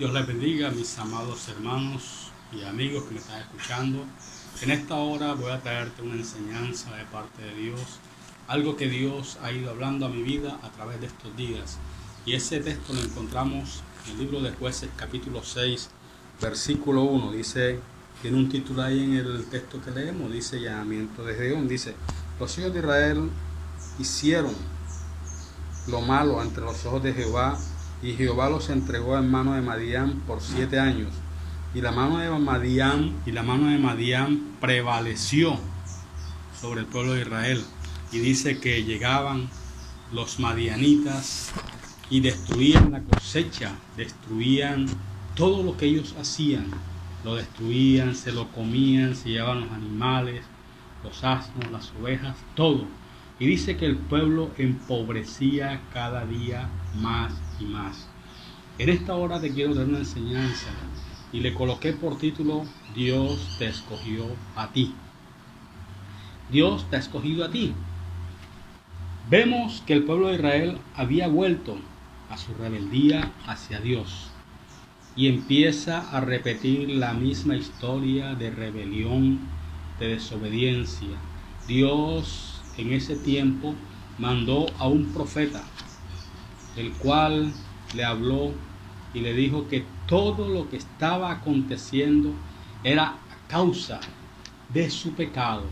Dios les bendiga, mis amados hermanos y amigos que me están escuchando. En esta hora voy a traerte una enseñanza de parte de Dios, algo que Dios ha ido hablando a mi vida a través de estos días. Y ese texto lo encontramos en el libro de Jueces, capítulo 6, versículo 1. Dice, tiene un título ahí en el texto que leemos, dice llamamiento de Gedeón. Dice, los hijos de Israel hicieron lo malo ante los ojos de Jehová, y Jehová los entregó en mano de Madián por 7 años. Y la mano de Madián prevaleció sobre el pueblo de Israel. Y dice que llegaban los madianitas y destruían la cosecha, destruían todo lo que ellos hacían. Lo destruían, se lo comían, se llevaban los animales, los asnos, las ovejas, todo. Y dice que el pueblo empobrecía cada día más y más. En esta hora te quiero dar una enseñanza y le coloqué por título, Dios te escogió a ti. Dios te ha escogido a ti. Vemos que el pueblo de Israel había vuelto a su rebeldía hacia Dios y empieza a repetir la misma historia de rebelión, de desobediencia. Dios en ese tiempo mandó a un profeta, el cual le habló y le dijo que todo lo que estaba aconteciendo era a causa de su pecado.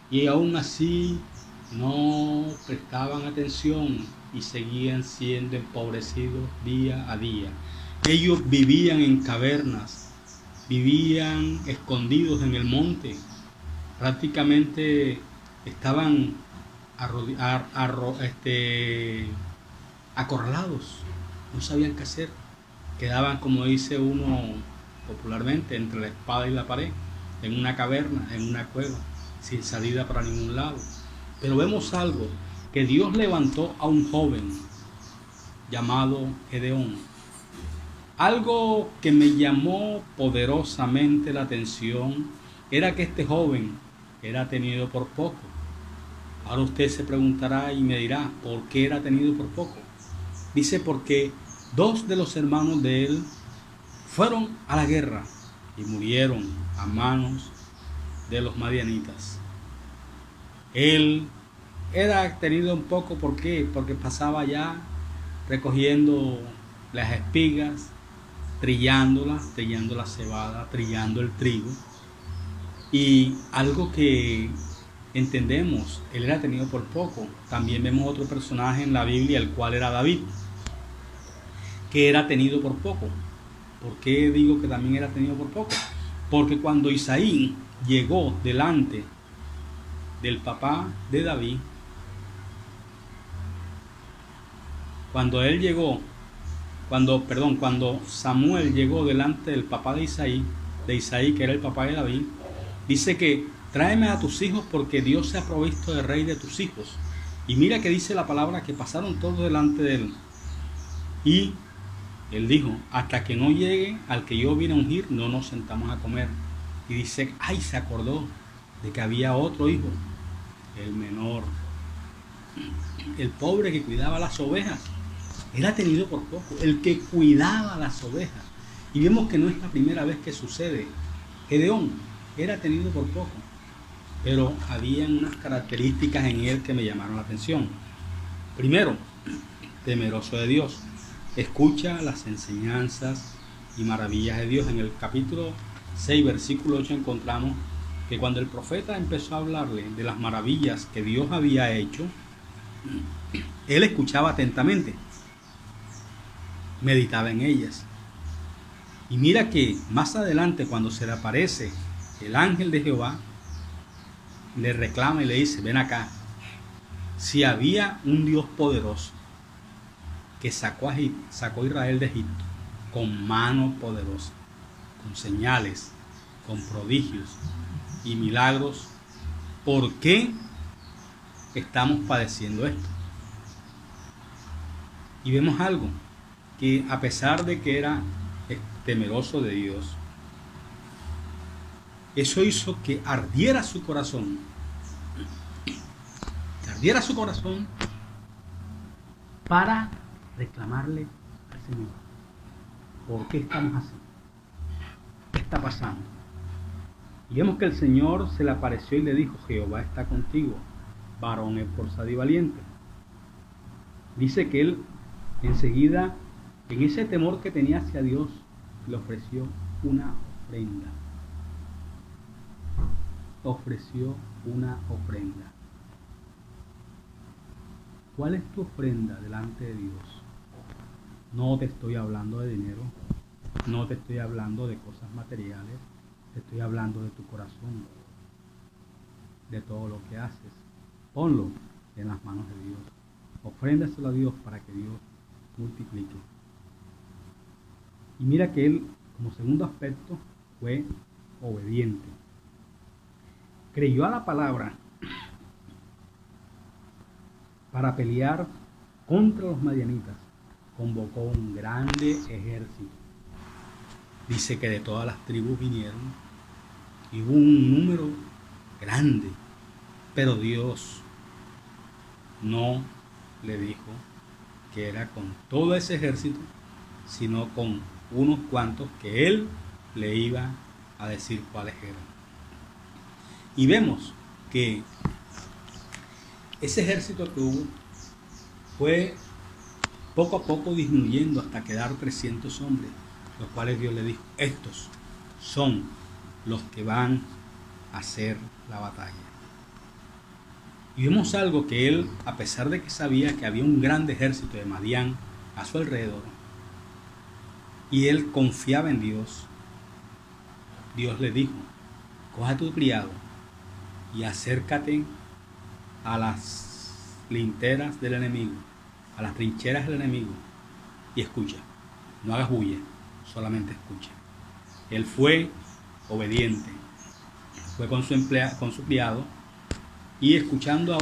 Y aún así no prestaban atención y seguían siendo empobrecidos día a día. Ellos vivían en cavernas, vivían escondidos en el monte, prácticamente estaban acorralados, no sabían qué hacer, quedaban, como dice uno popularmente, entre la espada y la pared, en una caverna, en una cueva, sin salida para ningún lado. Pero vemos algo, que Dios levantó a un joven llamado Gedeón. Algo que me llamó poderosamente la atención era que este joven era tenido por poco. Ahora usted se preguntará y me dirá, ¿por qué era tenido por poco? Dice, porque 2 de los hermanos de él fueron a la guerra y murieron a manos de los madianitas. Él era tenido un poco, ¿por qué? Porque pasaba ya recogiendo las espigas, trillando la cebada, trillando el trigo. Y algo que entendemos, él era tenido por poco. También vemos otro personaje en la Biblia, el cual era David, que era tenido por poco. ¿Por qué digo que también era tenido por poco? Porque cuando Isaí llegó delante del papá de David, cuando Samuel llegó delante del papá de Isaí, que era el papá de David, dice que tráeme a tus hijos porque Dios se ha provisto de rey de tus hijos. Y mira que dice la palabra que pasaron todos delante de él. Y él dijo, hasta que no llegue al que yo vine a ungir, no nos sentamos a comer. Y dice, se acordó de que había otro hijo, el menor, el pobre que cuidaba las ovejas. Era tenido por poco, el que cuidaba las ovejas. Y vemos que no es la primera vez que sucede. Gedeón era tenido por poco, pero había unas características en él que me llamaron la atención. Primero, temeroso de Dios. Escucha las enseñanzas y maravillas de Dios. En el capítulo 6, versículo 8 encontramos que cuando el profeta empezó a hablarle de las maravillas que Dios había hecho, él escuchaba atentamente, meditaba en ellas. Y mira que más adelante, cuando se le aparece el ángel de Jehová, le reclama y le dice, ven acá, si había un Dios poderoso que sacó a Israel de Egipto con mano poderosa, con señales, con prodigios y milagros, ¿por qué estamos padeciendo esto? Y vemos algo, que a pesar de que era temeroso de Dios, eso hizo que ardiera su corazón, para reclamarle al Señor. ¿por qué estamos así? ¿Qué está pasando? Y vemos que el Señor se le apareció y le dijo: Jehová está contigo, varón esforzado y valiente. Dice que él enseguida, en ese temor que tenía hacia Dios, le ofreció una ofrenda. Ofreció una ofrenda. ¿Cuál es tu ofrenda delante de Dios? No te estoy hablando de dinero, no te estoy hablando de cosas materiales, te estoy hablando de tu corazón, de todo lo que haces. Ponlo en las manos de Dios. Ofréndaselo a Dios para que Dios multiplique. Y mira que él, como segundo aspecto, fue obediente. Creyó a la palabra para pelear contra los madianitas. Convocó un grande ejército. Dice que de todas las tribus vinieron y hubo un número grande, pero Dios no le dijo que era con todo ese ejército, sino con unos cuantos que él le iba a decir cuáles eran. Y vemos que ese ejército que hubo fue poco a poco disminuyendo hasta quedar 300 hombres, los cuales Dios le dijo: estos son los que van a hacer la batalla. Y vemos algo que él, a pesar de que sabía que había un grande ejército de Madián a su alrededor, y él confiaba en Dios, Dios le dijo: coge a tu criado y acércate a las linteras del enemigo, a las trincheras del enemigo, y escucha. No hagas bulla, solamente escucha. Él fue obediente, fue con su criado, y escuchando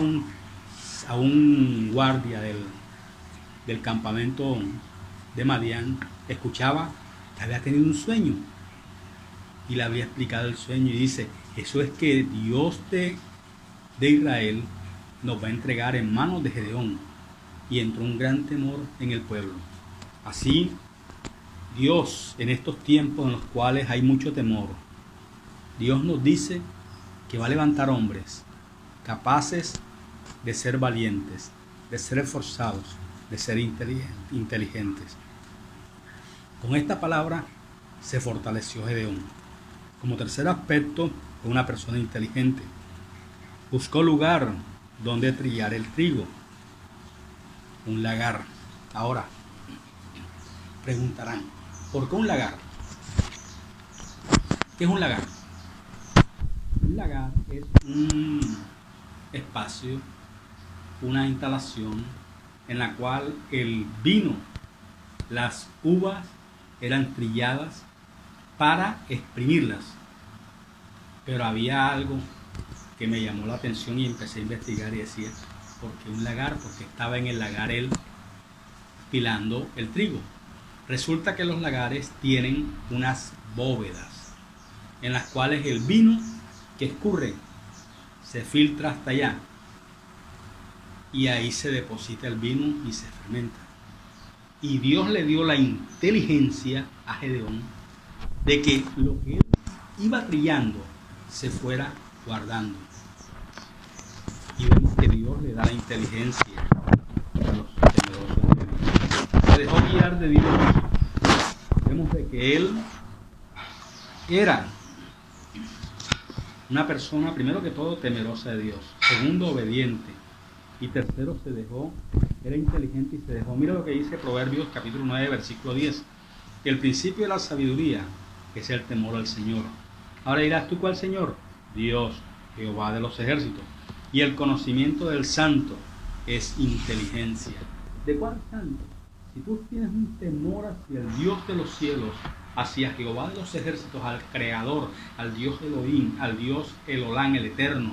a un guardia del campamento de Madián, escuchaba que había tenido un sueño y le había explicado el sueño, y dice: eso es que Dios de Israel nos va a entregar en manos de Gedeón. Y entró un gran temor en el pueblo. Así, Dios, en estos tiempos en los cuales hay mucho temor, Dios nos dice que va a levantar hombres capaces de ser valientes, de ser esforzados, de ser inteligentes. Con esta palabra se fortaleció Gedeón. Como tercer aspecto, fue una persona inteligente. Buscó lugar donde trillar el trigo. Un lagar. Ahora, preguntarán: ¿por qué un lagar? ¿Qué es un lagar? Un lagar es un espacio, una instalación en la cual el vino, las uvas eran trilladas para exprimirlas. Pero había algo que me llamó la atención y empecé a investigar y decía: ¿por qué un lagar? Porque estaba en el lagar él pilando el trigo. Resulta que los lagares tienen unas bóvedas en las cuales el vino que escurre se filtra hasta allá, y ahí se deposita el vino y se fermenta. Y Dios le dio la inteligencia a Gedeón de que lo que él iba trillando se fuera guardando. Y vemos que Dios le da la inteligencia a los temerosos de Dios. Se dejó guiar de Dios. Vemos de que él era una persona, primero que todo, temerosa de Dios. Segundo, obediente. Y tercero, era inteligente y se dejó. Mira lo que dice Proverbios capítulo 9, versículo 10. Que el principio de la sabiduría es el temor al Señor. Ahora dirás tú: ¿cuál Señor? Dios, Jehová de los ejércitos. Y el conocimiento del santo es inteligencia. ¿De cuál santo? Si tú tienes un temor hacia el Dios de los cielos, hacia Jehová de los ejércitos, al Creador, al Dios Elohim, al Dios Elolán, el Eterno,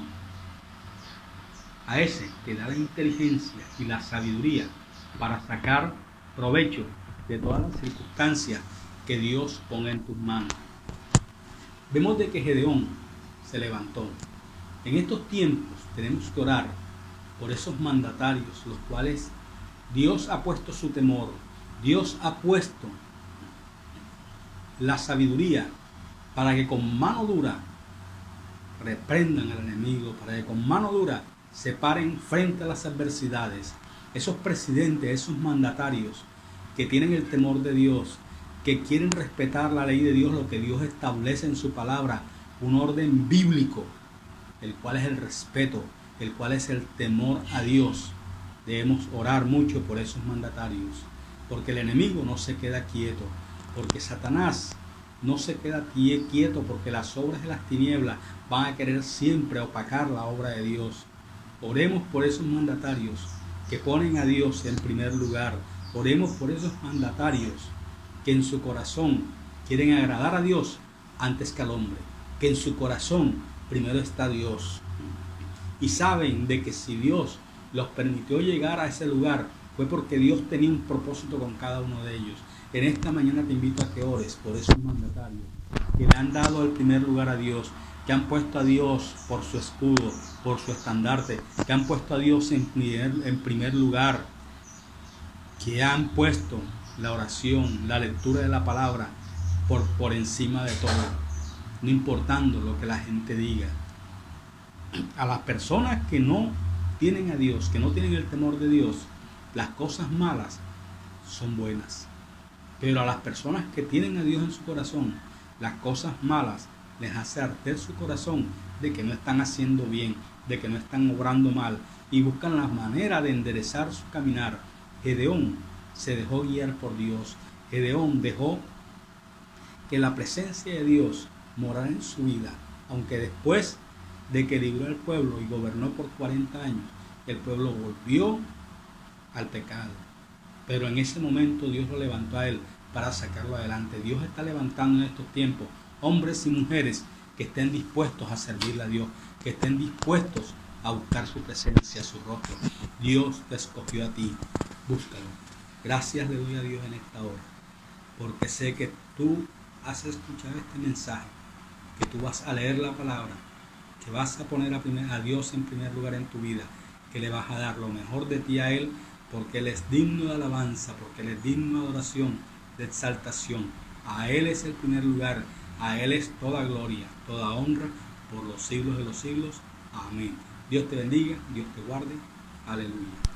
a ese te da la inteligencia y la sabiduría para sacar provecho de todas las circunstancias que Dios ponga en tus manos. Vemos de que Gedeón se levantó. En estos tiempos tenemos que orar por esos mandatarios, los cuales Dios ha puesto su temor, Dios ha puesto la sabiduría para que con mano dura reprendan al enemigo, para que con mano dura se paren frente a las adversidades. Esos presidentes, esos mandatarios que tienen el temor de Dios, que quieren respetar la ley de Dios, lo que Dios establece en su palabra, un orden bíblico, el cual es el respeto, el cual es el temor a Dios. Debemos orar mucho por esos mandatarios, porque el enemigo no se queda quieto, porque Satanás no se queda quieto, porque las obras de las tinieblas van a querer siempre opacar la obra de Dios. Oremos por esos mandatarios que ponen a Dios en primer lugar. Oremos por esos mandatarios que en su corazón quieren agradar a Dios antes que al hombre, que en su corazón primero está Dios. Y saben de que si Dios los permitió llegar a ese lugar, fue porque Dios tenía un propósito con cada uno de ellos. En esta mañana te invito a que ores por esos mandatarios que le han dado el primer lugar a Dios, que han puesto a Dios por su escudo, por su estandarte, que han puesto a Dios en primer lugar, que han puesto la oración, la lectura de la palabra por encima de todo, no importando lo que la gente diga. A las personas que no tienen a Dios, que no tienen el temor de Dios, las cosas malas son buenas. Pero a las personas que tienen a Dios en su corazón, las cosas malas les hace arder su corazón de que no están haciendo bien, de que no están obrando mal, y buscan la manera de enderezar su caminar. Gedeón se dejó guiar por Dios. Gedeón dejó que la presencia de Dios morara en su vida, aunque después de que libró al pueblo y gobernó por 40 años, el pueblo volvió al pecado. Pero en ese momento Dios lo levantó a él para sacarlo adelante. Dios está levantando en estos tiempos hombres y mujeres que estén dispuestos a servirle a Dios, que estén dispuestos a buscar su presencia, su rostro. Dios te escogió a ti, búscalo. Gracias le doy a Dios en esta hora, porque sé que tú has escuchado este mensaje, que tú vas a leer la palabra, que vas a poner a Dios en primer lugar en tu vida, que le vas a dar lo mejor de ti a Él, porque Él es digno de alabanza, porque Él es digno de adoración, de exaltación. A Él es el primer lugar, a Él es toda gloria, toda honra, por los siglos de los siglos. Amén. Dios te bendiga, Dios te guarde. Aleluya.